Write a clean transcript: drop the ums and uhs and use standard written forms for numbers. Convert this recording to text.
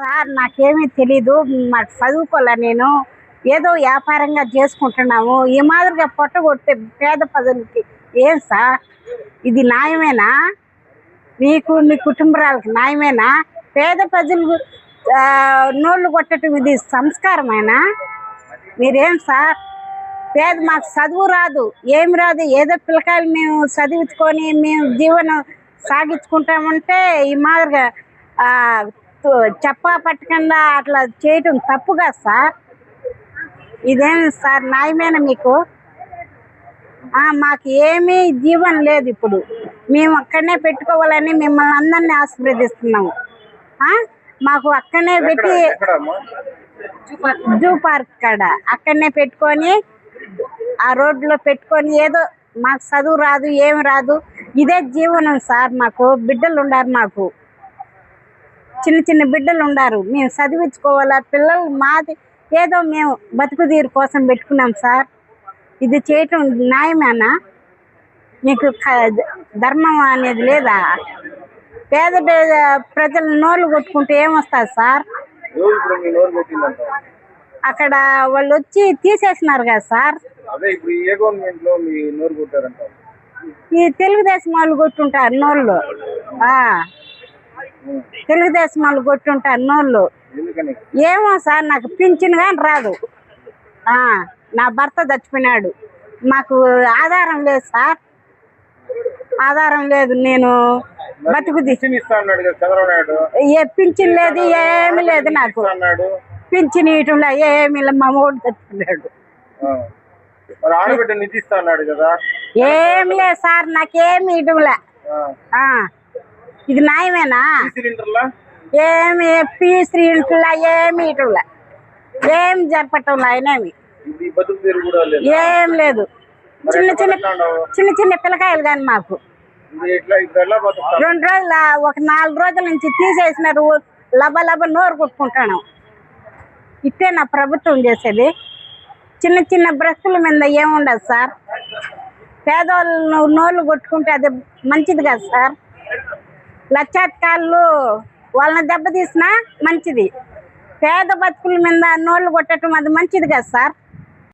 Sir నాకేమీ తెలీదు. మాకు చదువుకోలే నేను. ఏదో వ్యాపారంగా చేసుకుంటున్నాము. ఈ మాదిరిగా పొట్టగొట్టే పేద ప్రజలకి ఏం సార్ ఇది న్యాయమేనా? మీకు మీ కుటుంబరాలకి న్యాయమేనా? పేద ప్రజలు నోళ్ళు కొట్టడం ఇది సంస్కారమేనా? మీరేం సార్ మాకు చదువు రాదు, ఏమి రాదు. ఏదో పిల్లకాయలు మేము చదివించుకొని మేము జీవనం సాగించుకుంటామంటే ఈ మాదిరిగా చెప్పా పట్టకుండా అట్లా చేయటం తప్పుగా సార్. ఇదేం సార్ న్యాయమేనా మీకు? మాకు ఏమీ జీవనం లేదు. ఇప్పుడు మేము అక్కడనే పెట్టుకోవాలని మిమ్మల్ని అందరినీ ఆశీర్వదిస్తున్నాము. మాకు అక్కడనే పెట్టి జూ పార్క్ కాడ అక్కడనే పెట్టుకొని ఆ రోడ్లో పెట్టుకొని ఏదో మాకు చదువు రాదు, ఏమి రాదు. ఇదే జీవనం సార్. మాకు బిడ్డలు ఉన్నారు, మాకు చిన్న చిన్న బిడ్డలు ఉన్నారు. మేము చదివించుకోవాలా పిల్లలు. మాది ఏదో మేము బతుకు తీరు కోసం పెట్టుకున్నాం సార్. ఇది చేయటం న్యాయమేనా? మీకు ధర్మం అనేది లేదా? పేద ప్రజలు నోళ్ళు కొట్టుకుంటే ఏమొస్తుంది సార్? అక్కడ వాళ్ళు వచ్చి తీసేసినారు కదా సార్. ఈ తెలుగుదేశం వాళ్ళు కొట్టుంటారు నోళ్ళు. తెలుగుదేశం వాళ్ళు కొట్టుంటారు నోళ్ళు. ఏమో సార్, నాకు పింఛన్ కానీ రాదు. నా భర్త చచ్చిపోయినాడు. మాకు ఆధారం లేదు సార్, ఆధారం లేదు. నేను బతుకుది ఏ పింఛన్ లేదు, ఏమి లేదు. నాకు పింఛన్ ఇయటంలో ఏమి మా మూడు చచ్చిపోయినాడు. ఏమి లేదు సార్, నాకేమి ఇయటంలే. ఇది న్యాయమేనా? ఏమి పీసీ ఇంట్లో ఏమి ఇయటంలే, ఏమి జరపటంలే. ఆయనేమి ఏం లేదు. చిన్న చిన్న చిన్న చిన్న పిల్లకాయలు కానీ మాకు 2 రోజుల 4 రోజుల నుంచి తీసేసినారు. లబ నోరు కొట్టుకుంటాను. ఇట్టే నా ప్రభుత్వం చేసేది. చిన్న చిన్న బ్రస్తుల మీద ఏముండదు సార్. పేదవాళ్ళు నోళ్ళు కొట్టుకుంటే అది మంచిది కాదు సార్. లక్షాధికారులు వాళ్ళని దెబ్బతీసినా మంచిది. పేద బతుకుల మీద నోళ్ళు కొట్టడం అది మంచిది కాదు సార్.